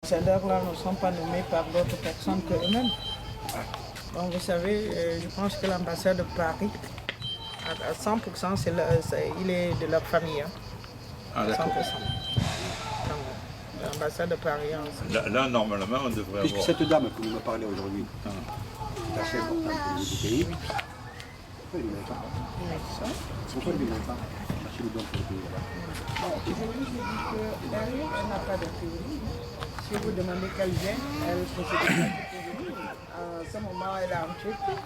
Ces leaders-là ne sont pas nommés par d'autres personnes que eux-mêmes. Donc vous savez, je pense que l'ambassade de Paris, à 100%, il est de leur famille. Hein. Ah, d'accord. 100%. L'ambassade de Paris. Là, normalement, on devrait Puisque avoir... cette dame que vous me parlez aujourd'hui est assez importante pour le pays, pourquoi il ne vient pas? Pourquoi il ne vient pas chercher le don pour le pays là-bas? Je lui dis qu'elle n'a pas de théorie. Si vous demandez qu'elle vient, elle possède pas de théorie. À ce moment, elle est en Turquie.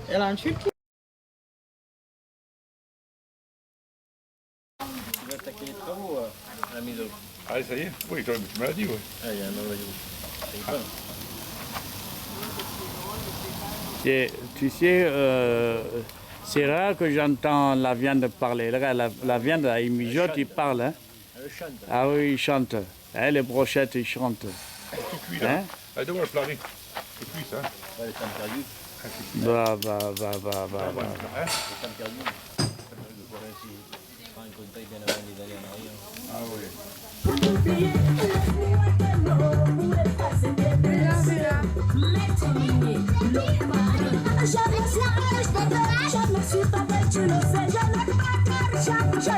Elle est en Turquie. Tu vas attaquer les travaux à la maison. Ah, ça y est? Oui, tu me l'as dit, oui. Ah, il y a un maillot. Ça y est pas. Tu sais, c'est rare que j'entends la viande parler. La viande, il mijote, il parle. Hein? Elle chante. Ah oui, il chante. Hein, les brochettes, il chante. C'est cuit, là. Hein? Allez, donne-moi le plari. C'est cuit, ça. Ouais, les femmes perdues. Bah. Hein? Les femmes perdues. Pour ainsi, prends un contact bien avant les années en arrière. Ah oui. Je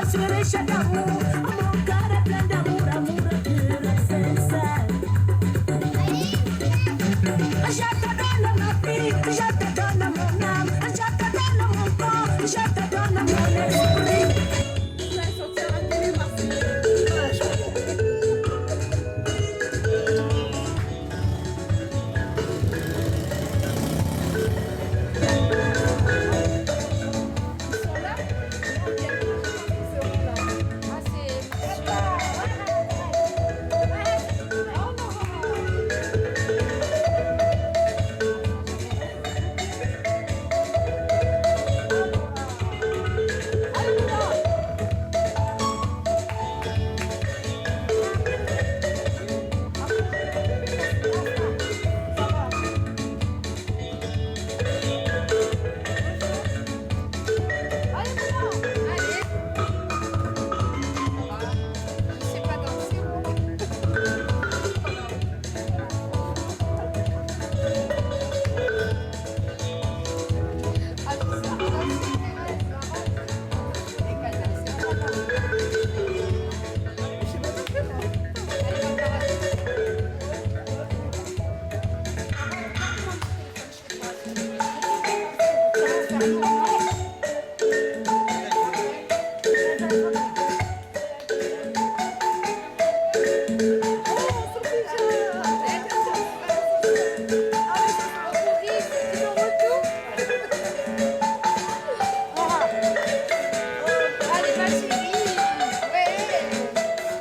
suis riche d'amour, mon cœur est plein d'amour, amour pur et sincère. Je te donne ma vie, je te donne mon âme, je te donne mon corps, je te donne mon esprit. Je vais sortir la télé,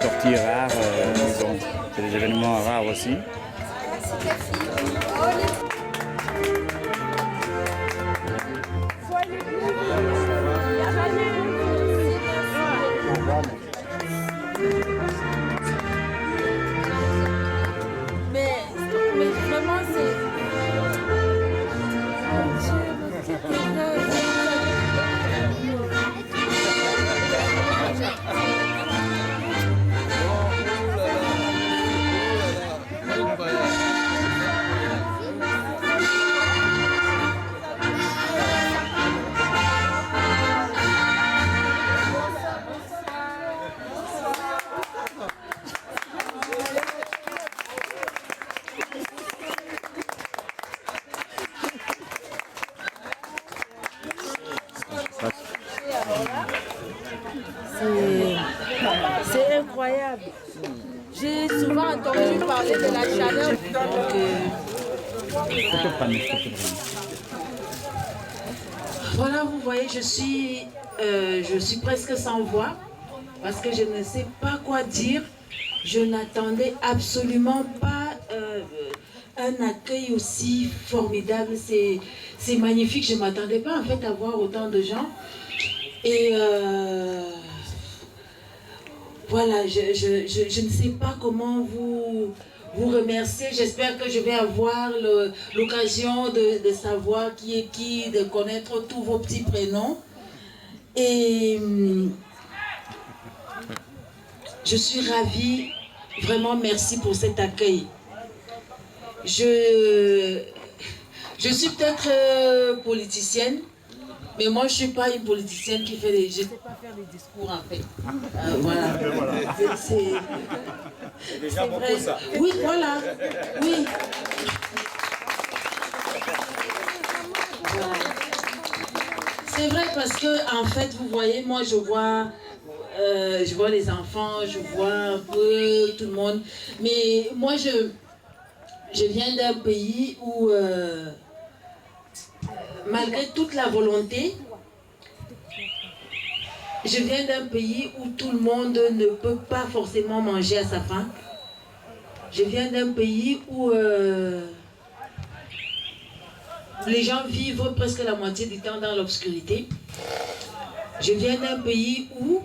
Sorties rares, bon, c'est des événements rares aussi. Mais vraiment, c'est... C'est incroyable. J'ai souvent entendu parler de la chaleur. Voilà, vous voyez, je suis presque sans voix parce que je ne sais pas quoi dire. Je n'attendais absolument pas un accueil aussi formidable. C'est magnifique. Je ne m'attendais pas en fait à voir autant de gens. Et voilà, je ne sais pas comment vous remercier. J'espère que je vais avoir l'occasion de savoir qui est qui, de connaître tous vos petits prénoms. Et je suis ravie vraiment merci pour cet accueil. Je suis peut-être politicienne, mais moi je ne suis pas une politicienne qui fait des... Je ne sais pas faire des discours en fait. Voilà. C'est déjà beaucoup ça. Oui, voilà. Oui. Voilà. C'est vrai parce que en fait, vous voyez, moi je vois les enfants, je vois un peu tout le monde. Mais moi je viens d'un pays où malgré toute la volonté, je viens d'un pays où tout le monde ne peut pas forcément manger à sa faim. Je viens d'un pays où les gens vivent presque la moitié du temps dans l'obscurité. Je viens d'un pays où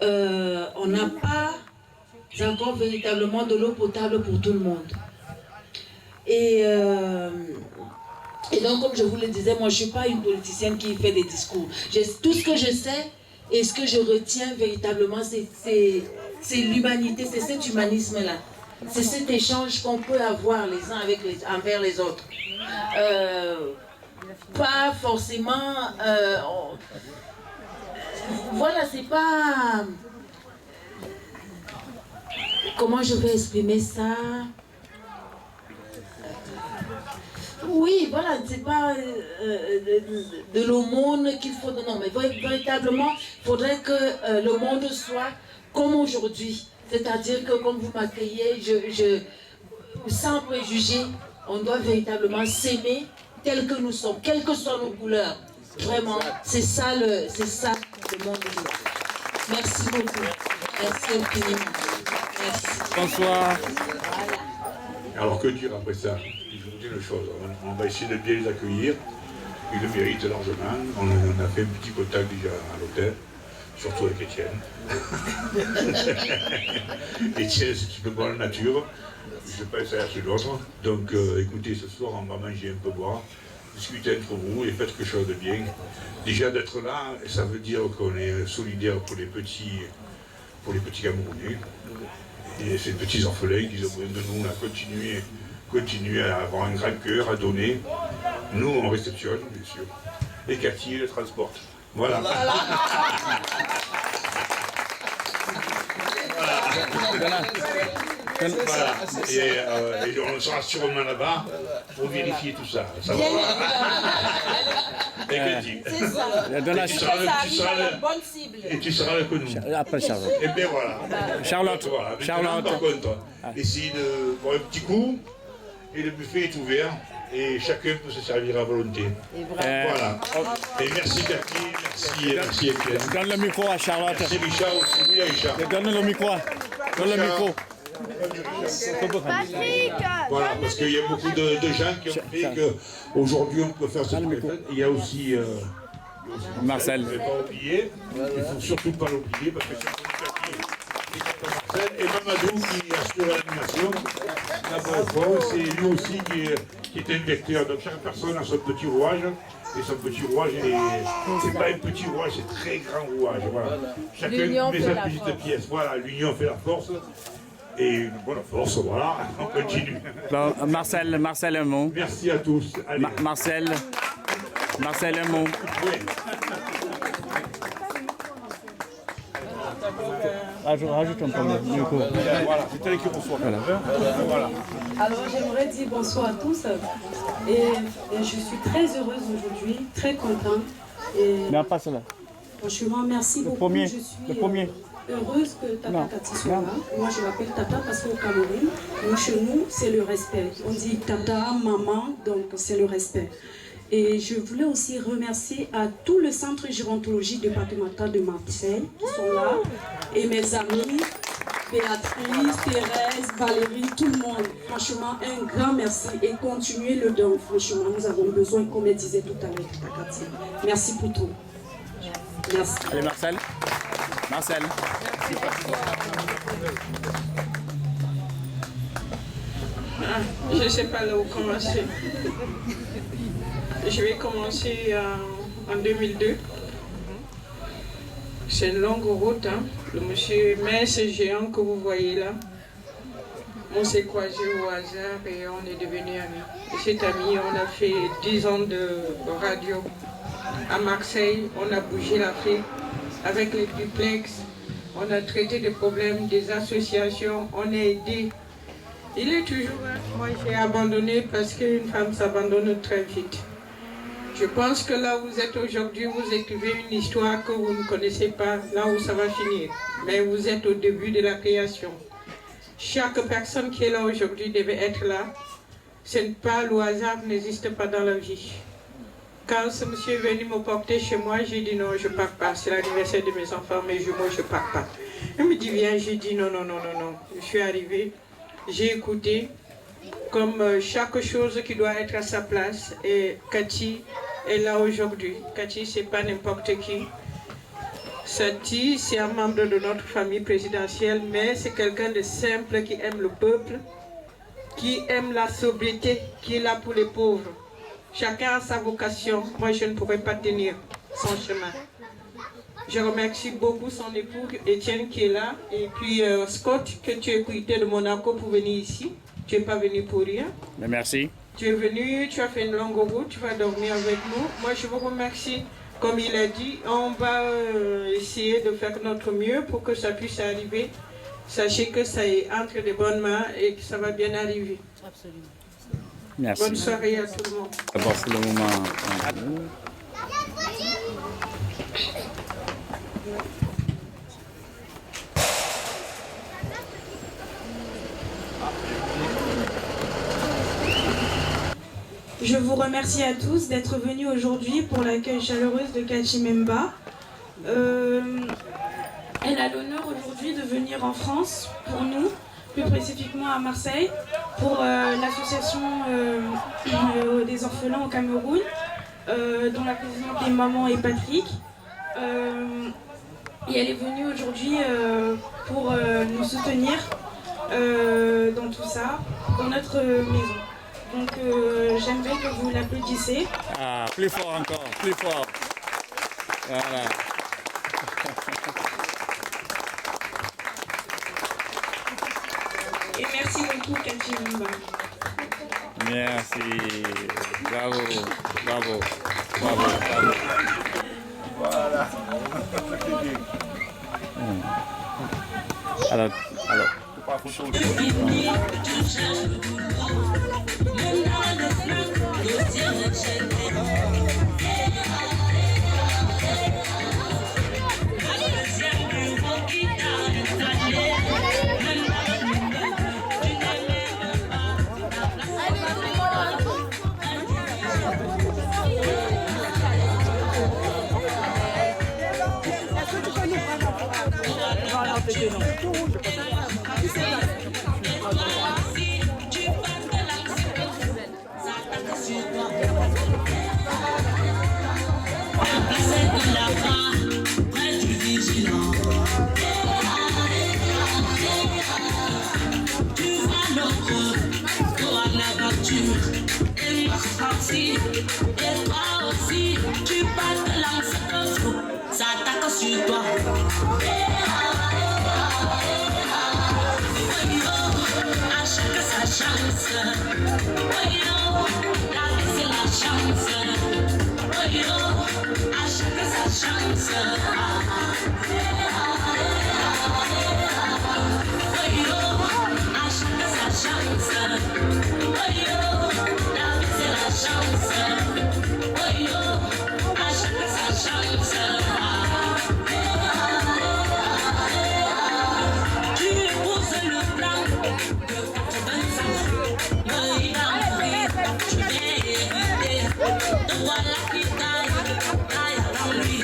on n'a pas encore véritablement de l'eau potable pour tout le monde. Et donc, comme je vous le disais, moi je ne suis pas une politicienne qui fait des discours. Tout ce que je sais et ce que je retiens véritablement, c'est l'humanité, c'est cet humanisme-là. C'est cet échange qu'on peut avoir les uns envers les autres. Pas forcément... voilà, c'est pas... Comment je vais exprimer ça? Oui, voilà, c'est pas de l'aumône qu'il faut... Non, mais véritablement, il faudrait que le monde soit comme aujourd'hui. C'est-à-dire que comme vous m'accueillez, sans préjugés, on doit véritablement s'aimer tel que nous sommes, quelles que soient nos couleurs. Vraiment, c'est ça le monde aujourd'hui. Merci beaucoup. Merci infiniment. Merci. Bonsoir. Voilà. Alors que dire après ça? Je vous dis une chose, on va essayer de bien les accueillir, ils le méritent largement. On a fait un petit contact déjà à l'hôtel, surtout avec Étienne. Étienne, c'est une bonne nature, je ne vais pas essayer chez l'autre. Donc écoutez, ce soir on va manger un peu, boire, discuter entre vous et faire quelque chose de bien. Déjà d'être là, ça veut dire qu'on est solidaire pour les petits Camerounais. Et ces petits orphelins qui ont besoin de nous à continuer à avoir un grand cœur, à donner. Nous, on réceptionne, bien sûr. Et Cathy le transporte. Voilà. Voilà. Et on sera sûrement là-bas pour vérifier tout ça. Ça va. C'est ça. Bonne cible. Et tu seras avec nous. Après Charlotte. Et bien voilà. Charlotte. Voilà. Maintenant, Charlotte. par contre, essayez de boire un petit coup. Et le buffet est ouvert. Et chacun peut se servir à volonté. Voilà. Et merci Cathy, merci Étienne. Donne le micro à Charlotte. Merci Richard aussi. Oui, Richard. Donne le micro. Donne le micro. Voilà, parce qu'il y a beaucoup de gens qui ont fait qu'aujourd'hui on peut faire ce téléphone. Il y a aussi Marcel. Il ne faut pas oublier, il ne faut surtout pas l'oublier parce que c'est Marcel et Mamadou qui assure l'animation. C'est lui aussi qui est un vecteur. Donc chaque personne a son petit rouage. Et son petit rouage, c'est pas un petit rouage, c'est un très grand rouage. Voilà. Chacun met sa petite pièce. Voilà, l'union fait la force. Et bonne force, voilà, on continue. Bon, Marcel, un mot. Merci à tous. Marcel, un mot. Oui. Rajoute un peu le micro. Voilà, c'est elle qui reçoit. Voilà. Alors j'aimerais dire bonsoir à tous et je suis très heureuse aujourd'hui, très contente. Non, pas cela. Franchement, merci beaucoup. Premier. Je suis Le premier. heureuse que Tata Cathy soit là. Moi je m'appelle Tata parce qu'au Cameroun, chez nous c'est le respect. On dit Tata, maman, donc c'est le respect. Et je voulais aussi remercier à tout le centre gérontologique départemental de Marseille qui sont là, et mes amis, Béatrice, Thérèse, Valérie, tout le monde. Franchement, un grand merci et continuez le don. Franchement, nous avons besoin, comme elle disait tout à l'heure, Tata Cathy. Merci pour tout. Merci. Allez, Marcel. Je ne sais pas là où commencer. Je vais commencer en 2002. C'est une longue route. Hein. Le monsieur mince géant que vous voyez là, On s'est croisés au hasard et on est devenus amis. Et cet ami, on a fait 10 ans de radio à Marseille. On a bougé l'Afrique avec les duplex. On a traité des problèmes, des associations. On a aidé. Il est toujours là. Moi, j'ai abandonné parce qu'une femme s'abandonne très vite. Je pense que là où vous êtes aujourd'hui, vous écrivez une histoire que vous ne connaissez pas, là où ça va finir. Mais vous êtes au début de la création. Chaque personne qui est là aujourd'hui devait être là. Ce n'est pas le hasard, n'existe pas dans la vie. Quand ce monsieur est venu me porter chez moi, j'ai dit non, je ne pars pas. C'est l'anniversaire de mes enfants, mes jumeaux, je ne pars pas. Il me dit viens, j'ai dit non. Je suis arrivée, j'ai écouté, comme chaque chose qui doit être à sa place. Et Cathy est là aujourd'hui. Cathy, ce n'est pas n'importe qui. Sati, c'est un membre de notre famille présidentielle, mais c'est quelqu'un de simple qui aime le peuple, qui aime la sobriété, qui est là pour les pauvres. Chacun a sa vocation. Moi, je ne pourrais pas tenir son chemin. Je remercie beaucoup son époux, Étienne, qui est là. Et puis Scott, que tu as quitté de Monaco pour venir ici. Tu n'es pas venu pour rien. Mais merci. Tu es venu, tu as fait une longue route, tu vas dormir avec nous. Moi, je vous remercie. Comme il a dit, on va essayer de faire notre mieux pour que ça puisse arriver. Sachez que ça est entre de bonnes mains et que ça va bien arriver. Absolument. Merci. Bonne soirée à tout le monde. D'abord, c'est le moment. Je vous remercie à tous d'être venus aujourd'hui pour l'accueil chaleureux de Cathy Memba. Elle a l'honneur aujourd'hui de venir en France pour nous, plus spécifiquement à Marseille, pour l'association des orphelins au Cameroun, dont la présidente est Maman et Patrick. Et elle est venue aujourd'hui pour nous soutenir dans tout ça, dans notre maison. Donc j'aimerais que vous l'applaudissiez. Ah, plus fort encore, plus fort. Voilà. Et merci beaucoup, Cathy Memba. Merci. Bravo, bravo, bravo, bravo. Voilà. Alors. Pas photo. Et toi aussi, tu passes de l'anse, ça attaque sur toi. À chaque sa chance. La vie c'est la chance. À chaque sa chance. À chaque sa chance. La vie c'est la chance. À chaque sa chance. Tu épouses le plan de 80 ans. Il a envie, tu viens éviter. Te voilà qui taille avant lui.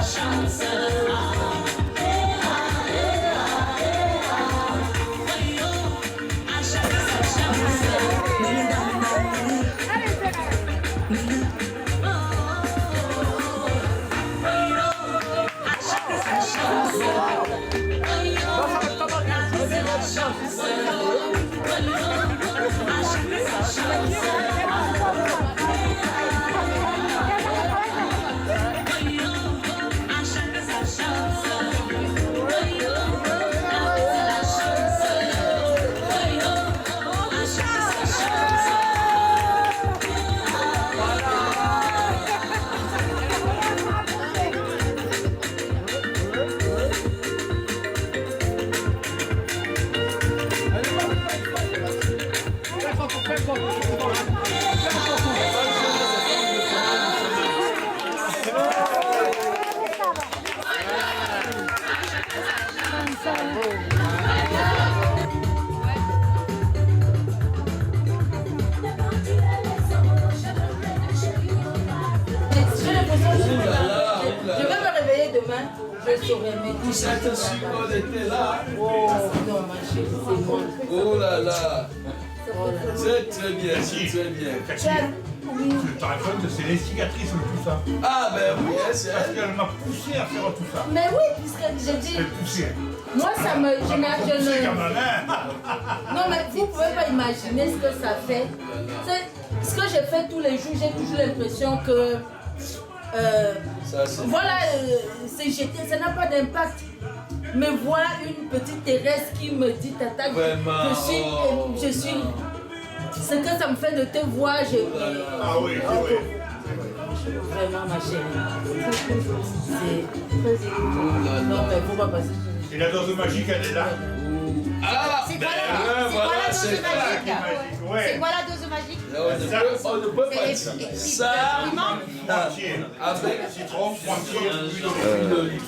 sa chance. Je vais me réveiller demain, je saurai mes Tout cet support était là. Oh non, ma chérie, c'est moi. Oh là là. C'est très bien, c'est très bien. C'est les cicatrices tout ça. Ah ben oui, c'est parce qu'elle m'a poussé à faire tout ça. Mais oui, puisque j'ai dit... Moi, ça me... Je ne... Non, mais vous ne pouvez pas imaginer ce que ça fait. Ce que je fais tous les jours, j'ai toujours l'impression que... voilà, c'est jeté, ça n'a pas d'impact. Mais voir une petite Thérèse qui me dit, Tata, je suis... Ce que ça me fait de te voir, je... Ah oui, oui. Vraiment, ma chérie. C'est très émouvant. Non, mais faut pas passer. Et la dose magique, elle est là. Ah, c'est quoi la dose magique? C'est quoi la dose magique? On ne peut pas dire ça. Avec citron,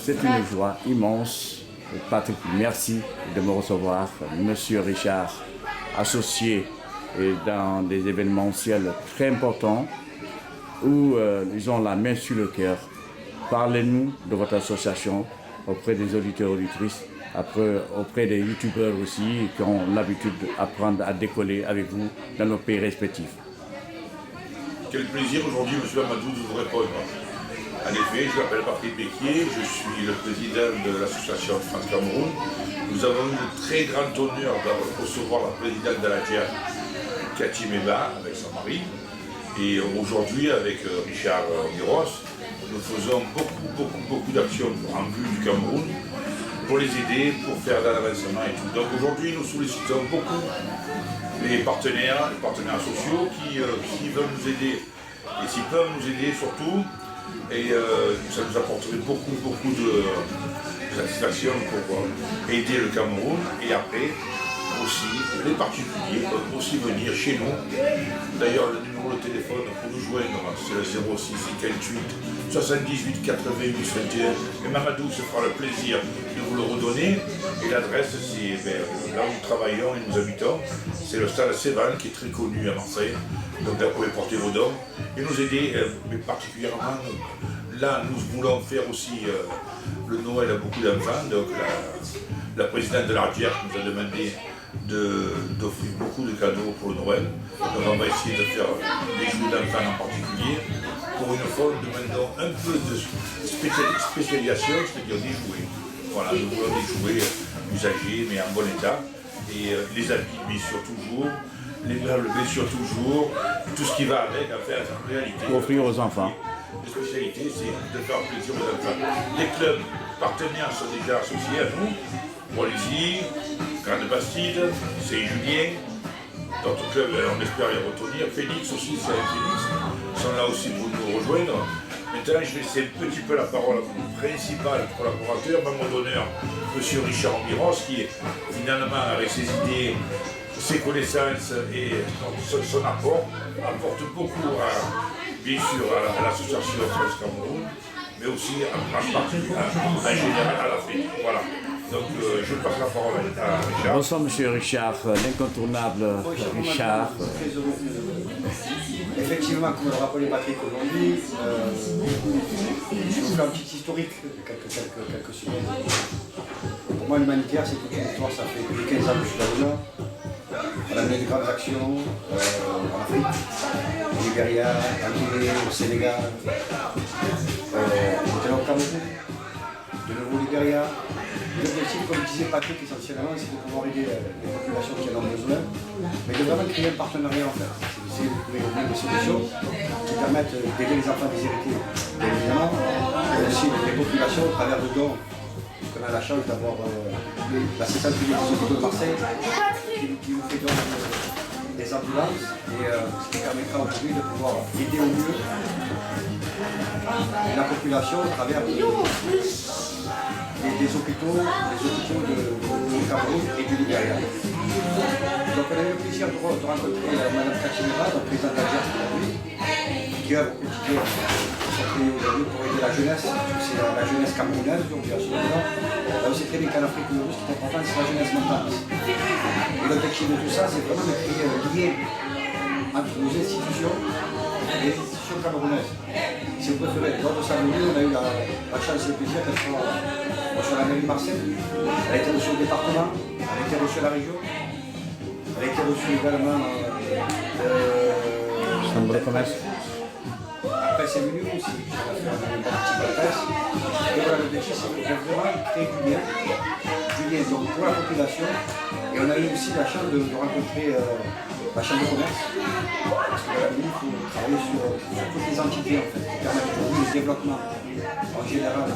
c'est une joie immense. Patrick, merci de me recevoir. Monsieur Richard, associé dans des événementiels très importants où ils ont la main sur le cœur. Parlez-nous de votre association auprès des auditeurs et auditrices, auprès des youtubeurs aussi qui ont l'habitude d'apprendre à décoller avec vous dans nos pays respectifs. Quel plaisir aujourd'hui, M. Amadou, de vous répondre. En effet, je m'appelle Patrick Becquier, je suis le président de l'association France-Cameroun. Nous avons eu le très grand honneur de recevoir la présidente de la GIA, Cathy Meba, avec son mari. Et aujourd'hui, avec Richard Miros, nous faisons beaucoup d'actions en vue du Cameroun pour les aider, pour faire de l'avancement et tout. Donc aujourd'hui, nous sollicitons beaucoup les partenaires sociaux qui veulent nous aider et s'ils peuvent nous aider surtout. Et ça nous apporterait beaucoup de satisfaction pour aider le Cameroun. Et après, aussi, les particuliers peuvent aussi venir chez nous. D'ailleurs, le numéro de téléphone pour nous joindre, c'est le 06 58 78 88 21. Et Mamadou se fera le plaisir de vous le redonner. Et l'adresse, c'est là où nous travaillons et nous habitons. C'est le stade Sévan qui est très connu à Marseille. Donc là, vous pouvez porter vos dons et nous aider, mais particulièrement, là, nous voulons faire aussi le Noël à beaucoup d'enfants. Donc la présidente de l'Ardière nous a demandé d'offrir beaucoup de cadeaux pour le Noël. Donc on va essayer de faire des jouets d'enfants en particulier. Pour une fois, nous demandons un peu de spécialisation, c'est-à-dire des jouets. Voilà, nous voulons des jouets usagés, mais en bon état. Et les habits, bien sûr, toujours. Les meubles, bien sûr, toujours. Tout ce qui va avec, en fait, en réalité. Pour offrir aux enfants. La spécialité, c'est de faire plaisir aux enfants. Les clubs partenaires sont déjà associés à nous. Wallizy, Grande Bastide, Saint-Julien. D'autres clubs, on espère les retenir. Phoenix aussi, c'est Phoenix, sont là aussi pour nous rejoindre. Maintenant, je vais laisser un petit peu la parole à mon principal collaborateur, membre d'honneur, M. Richard Miros, qui finalement, avec ses idées, ses connaissances et son apport, apporte beaucoup, bien sûr, à l'association France Cameroun, mais aussi en général à l'Afrique. Voilà. Donc je passe la parole à Richard. Bonsoir Monsieur Richard, l'incontournable Richard. Effectivement, comme le rappelait Patrick aujourd'hui, je vous faire un petit historique de quelques secondes. Pour moi, l'humanitaire, c'est toute une histoire. Ça fait depuis 15 ans que je suis là. On a mené de grandes actions en Afrique, au Nigeria, en Guinée, au Sénégal. On était là au Cameroun, de nouveau au Nigeria. L'objectif, comme disait Patrick, essentiellement, c'est de pouvoir aider les populations qui en ont besoin, mais de vraiment créer un partenariat en fait. C'est de trouver des solutions qui permettent d'aider les enfants déshérités, bien évidemment, mais aussi les populations au travers de dons. On a la chance d'avoir l'assistance publique des hôpitaux de Marseille qui nous fait don des ambulances et ce qui permettra aujourd'hui de pouvoir aider au mieux la population au travers des hôpitaux de Cameroun et du Nigeria. Donc on a eu le plaisir de rencontrer Mme Kachimera, donc présidente d'Algérie, qui œuvre au quotidien aujourd'hui pour aider la jeunesse, c'est la jeunesse camerounaise aujourd'hui à ce moment-là. Là on sait très bien qu'en Afrique, ce qui est important, c'est la jeunesse mentale. Et l'objectif de tout ça, c'est vraiment de créer un lien entre nos institutions et les institutions camerounaises. Si vous préférez, lors de sa venue, on a eu la chance et le plaisir qu'elle soit reçue à la mairie de Marseille, elle a été reçue au département, elle a été reçue à la région, elle a été reçue également Chambre de commerce. Après c'est venu aussi, on a fait un petit presse. Et voilà, l'objectif c'est de vraiment créer du lien donc pour la population. Et on a eu aussi la chance de rencontrer la chambre de commerce. Parce que il faut travailler sur toutes les entités en fait, qui permettent aujourd'hui le développement en général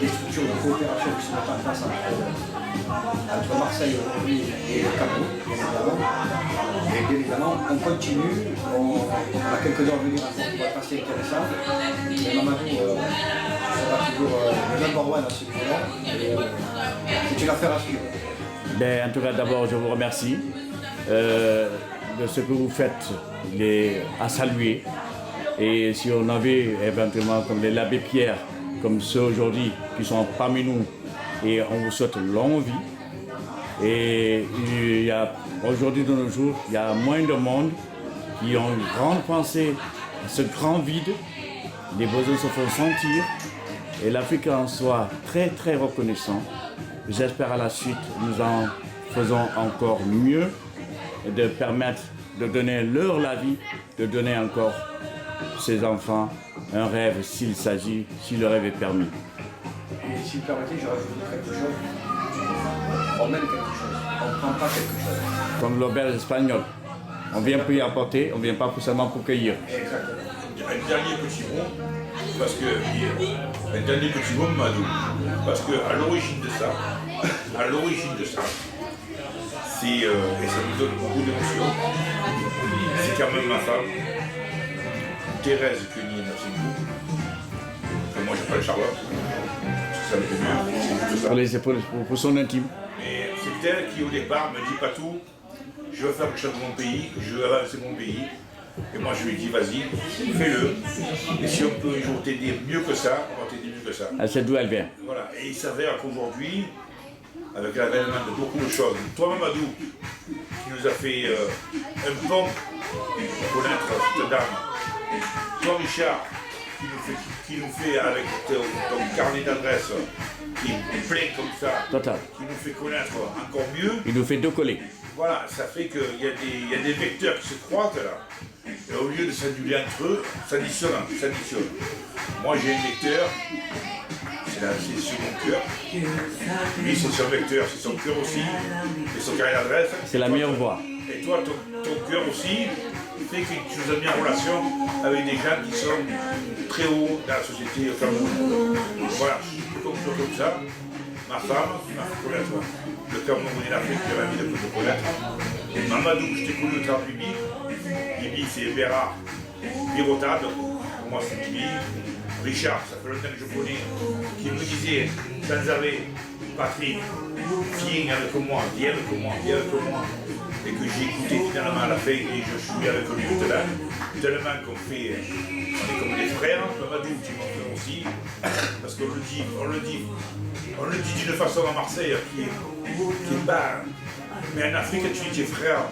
des structures de coopération qui sont en place entre Marseille aujourd'hui et le Cameroun, bien évidemment. Et bien évidemment, on continue, on a quelques heures à venir encore qui vont être assez intéressants. Mais Mamadou sera toujours le number one à ce niveau-là. C'est une affaire à suivre. Ben, en tout cas, d'abord, je vous remercie de ce que vous faites, à saluer. Et si on avait éventuellement comme l'abbé Pierre, comme ceux aujourd'hui qui sont parmi nous, et on vous souhaite longue vie. Et il y a aujourd'hui de nos jours, il y a moins de monde qui ont une grande pensée à ce grand vide. Les besoins se font sentir et l'Afrique en soit très très reconnaissant. J'espère à la suite nous en faisons encore mieux de permettre de donner leur la vie, de donner encore ces enfants un rêve si le rêve est permis. Et si vous permettez, je rajoute quelque chose. On mène quelque chose, on ne prend pas quelque chose. Comme l'auberge espagnole. On vient pour y apporter, on ne vient pas seulement pour cueillir. Exactement. Un dernier petit mot, Madou, parce qu'à l'origine de ça, c'est, et ça me donne beaucoup d'émotion, c'est quand même ma femme, Thérèse Cuny, que moi j'appelle Charlotte, parce que ça me fait bien. Pour son intime. Mais c'est elle qui au départ me dit pas tout, je veux faire quelque chose de mon pays, je veux avancer mon pays. Et moi je lui dis vas-y, fais-le. Et si on peut un jour t'aider mieux que ça, on va t'aider mieux que ça. Elle sait d'où elle vient. Voilà, et il s'avère qu'aujourd'hui, avec l'avènement de beaucoup de choses, toi Mamadou, qui nous a fait un pont pour connaître cette dame, toi Richard, qui nous fait avec ton carnet d'adresse, qui est plein comme ça, Total. qui nous fait connaître encore mieux. Il nous fait deux collés. Voilà, ça fait qu'il y a des vecteurs qui se croisent là. Et au lieu de s'annuler entre eux, ça additionne. Moi j'ai un vecteur, c'est sur mon cœur. Lui c'est son vecteur, c'est son cœur aussi, et son carnet d'adresse. C'est la meilleure voie. Et toi, ton cœur aussi, fait que tu nous as mis en relation avec des gens qui sont très hauts dans la société au Cameroun. Voilà, je peux conclure comme ça. Ma femme qui m'a fait connaître le Cameroun et l'Afrique, qui m'a mis de te connaître. Et Mamadou, je t'ai connu au travail Bibi. Bibi, c'est Bérard Birotade. Pour moi, c'est Bibi. Richard, ça fait longtemps que je connais, qui me disait, sans arrêt, Patrick, viens avec moi. Et que j'ai écouté finalement à la fin et je suis avec lui tellement qu'on fait, on est comme des frères, Mamadou, tu m'en fais aussi, parce qu'on le dit d'une façon à Marseille qui est bas, mais en Afrique tu dis tes frères,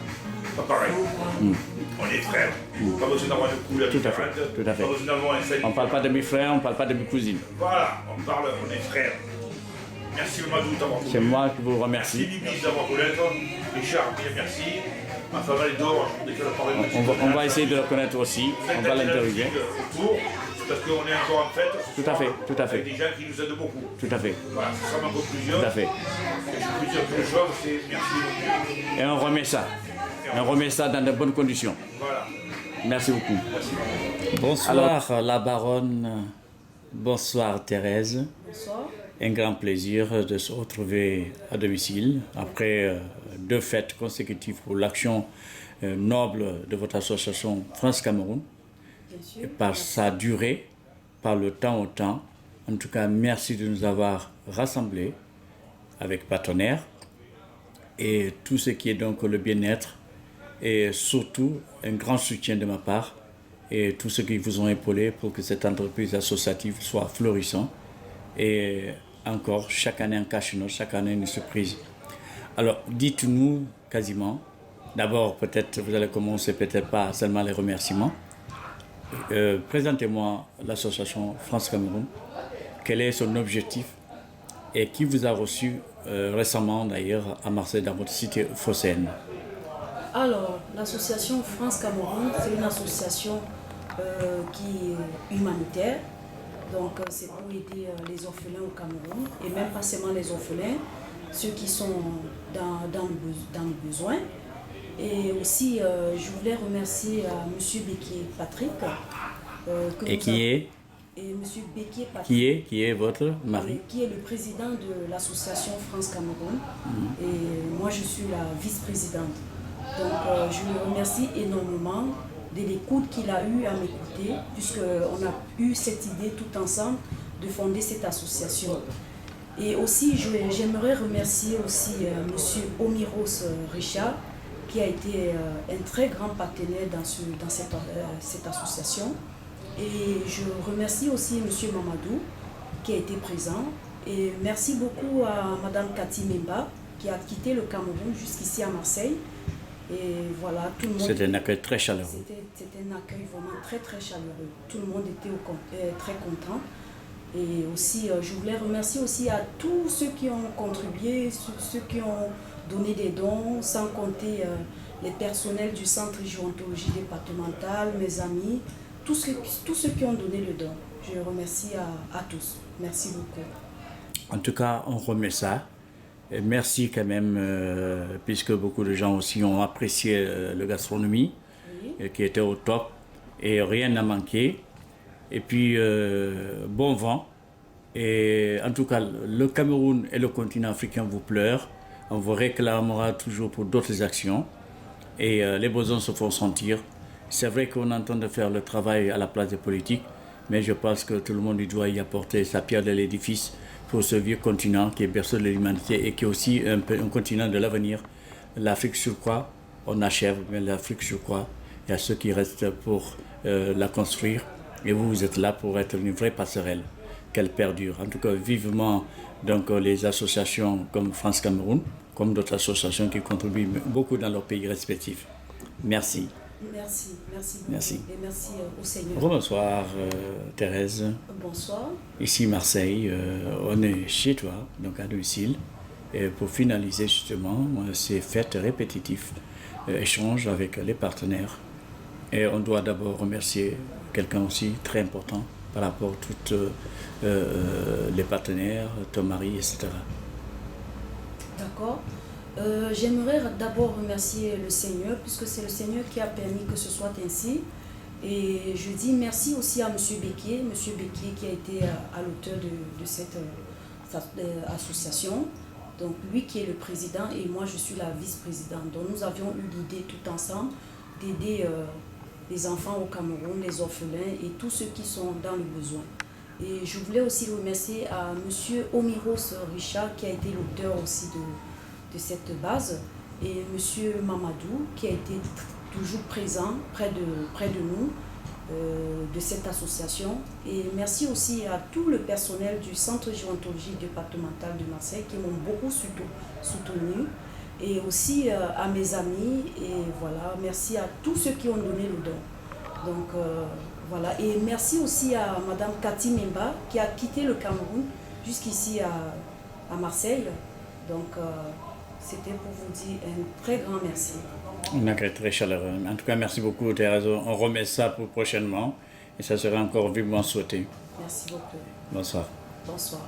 pas pareil. On est frères. Pas besoin d'avoir une couleur différente. Tout à fait. Pas besoin d'avoir un On ne parle pas de mes frères, on ne parle pas de mes cousines. Voilà, on est frères. Merci Mamadou d'avoir connu. C'est moi qui vous remercie. Merci Libis d'avoir connaître. Richard, bien merci. Ma femme elle dort, dès qu'elle a parlé de On va essayer de le connaître aussi. On va l'interroger. Parce qu'on est encore en fête. Tout à fait, tout à fait. Avec des gens qui nous aident beaucoup. Tout à fait. Voilà, c'est ça ma conclusion. Tout à fait. Et je peux dire qu'une chose, c'est merci. Et on remet ça. On remet ça dans de bonnes conditions. Voilà. Merci beaucoup. Merci. Bonsoir la baronne. Bonsoir Thérèse. Bonsoir. Un grand plaisir de se retrouver à domicile après 2 fêtes consécutives pour l'action noble de votre association France-Cameroun. Et par sa durée, par le temps au temps. En tout cas, merci de nous avoir rassemblés avec partenaires et tout ce qui est donc le bien-être et surtout un grand soutien de ma part et tous ceux qui vous ont épaulé pour que cette entreprise associative soit florissante et encore chaque année un cache-note, chaque année une surprise. Alors dites-nous quasiment, d'abord peut-être vous allez commencer peut-être pas seulement les remerciements. Présentez-moi l'association France-Cameroun, quel est son objectif et qui vous a reçu récemment d'ailleurs à Marseille dans votre cité phocéenne. Alors, l'association France-Cameroun, c'est une association qui est humanitaire. Donc, c'est pour aider les orphelins au Cameroun, et même pas seulement les orphelins, ceux qui sont dans le besoin. Et aussi, je voulais remercier M. Béquier Patrick. Et qui est M. Béquier Patrick. Qui est votre mari? Qui est le président de l'association France-Cameroun. Et moi, je suis la vice-présidente. Donc, je le remercie énormément de l'écoute qu'il a eu à m'écouter, puisqu'on a eu cette idée tout ensemble de fonder cette association. Et aussi, j'aimerais remercier aussi M. Omiros Richard, qui a été un très grand partenaire dans cette association. Et je remercie aussi M. Mamadou, qui a été présent. Et merci beaucoup à Mme Cathy Memba, qui a quitté le Cameroun jusqu'ici à Marseille. Et voilà, tout le monde... C'était un accueil très chaleureux. C'était un accueil vraiment très très chaleureux. Tout le monde était très content. Et aussi, je voulais remercier aussi à tous ceux qui ont contribué, ceux qui ont donné des dons, sans compter les personnels du centre géontologie départementale, mes amis, tous ceux qui ont donné le don. Je remercie à tous. Merci beaucoup. En tout cas, on remet ça. Et merci quand même, puisque beaucoup de gens aussi ont apprécié la gastronomie, qui était au top, et rien n'a manqué. Et puis, bon vent. Et en tout cas, le Cameroun et le continent africain vous pleurent. On vous réclamera toujours pour d'autres actions. Et les besoins se font sentir. C'est vrai qu'on entend de faire le travail à la place des politiques, mais je pense que tout le monde doit y apporter sa pierre de l'édifice pour ce vieux continent qui est berceau de l'humanité et qui est aussi un continent de l'avenir. L'Afrique sur quoi on achève, mais l'Afrique sur quoi il y a ceux qui restent pour la construire. Et vous êtes là pour être une vraie passerelle, qu'elle perdure. En tout cas, vivement donc, les associations comme France-Cameroun, comme d'autres associations qui contribuent beaucoup dans leurs pays respectifs. Merci. Merci beaucoup. Merci. Et merci au Seigneur. Bonsoir Thérèse. Bonsoir. Ici Marseille, on est chez toi, donc à domicile, et pour finaliser justement ces fêtes répétitives, échanges avec les partenaires. Et on doit d'abord remercier quelqu'un aussi très important par rapport à tous les partenaires, ton mari, etc. D'accord. J'aimerais d'abord remercier le Seigneur, puisque c'est le Seigneur qui a permis que ce soit ainsi. Et je dis merci aussi à M. Béquier qui a été à l'auteur de cette association. Donc lui qui est le président et moi je suis la vice-présidente. Donc nous avions eu l'idée tout ensemble d'aider les enfants au Cameroun, les orphelins et tous ceux qui sont dans le besoin. Et je voulais aussi remercier à M. Omiros Richard qui a été l'auteur aussi de cette base, et M. Mamadou qui a été toujours présent près de nous, de cette association. Et merci aussi à tout le personnel du centre géontologie départemental de Marseille qui m'ont beaucoup soutenu. et aussi à mes amis, et voilà, merci à tous ceux qui ont donné le don. Donc voilà, et merci aussi à Madame Cathy Mimba qui a quitté le Cameroun jusqu'ici à Marseille. Donc c'était pour vous dire un très grand merci. Un accueil très chaleureux. En tout cas, merci beaucoup, Thérèse. On remet ça pour prochainement et ça sera encore vivement souhaité. Merci beaucoup. Bonsoir. Bonsoir.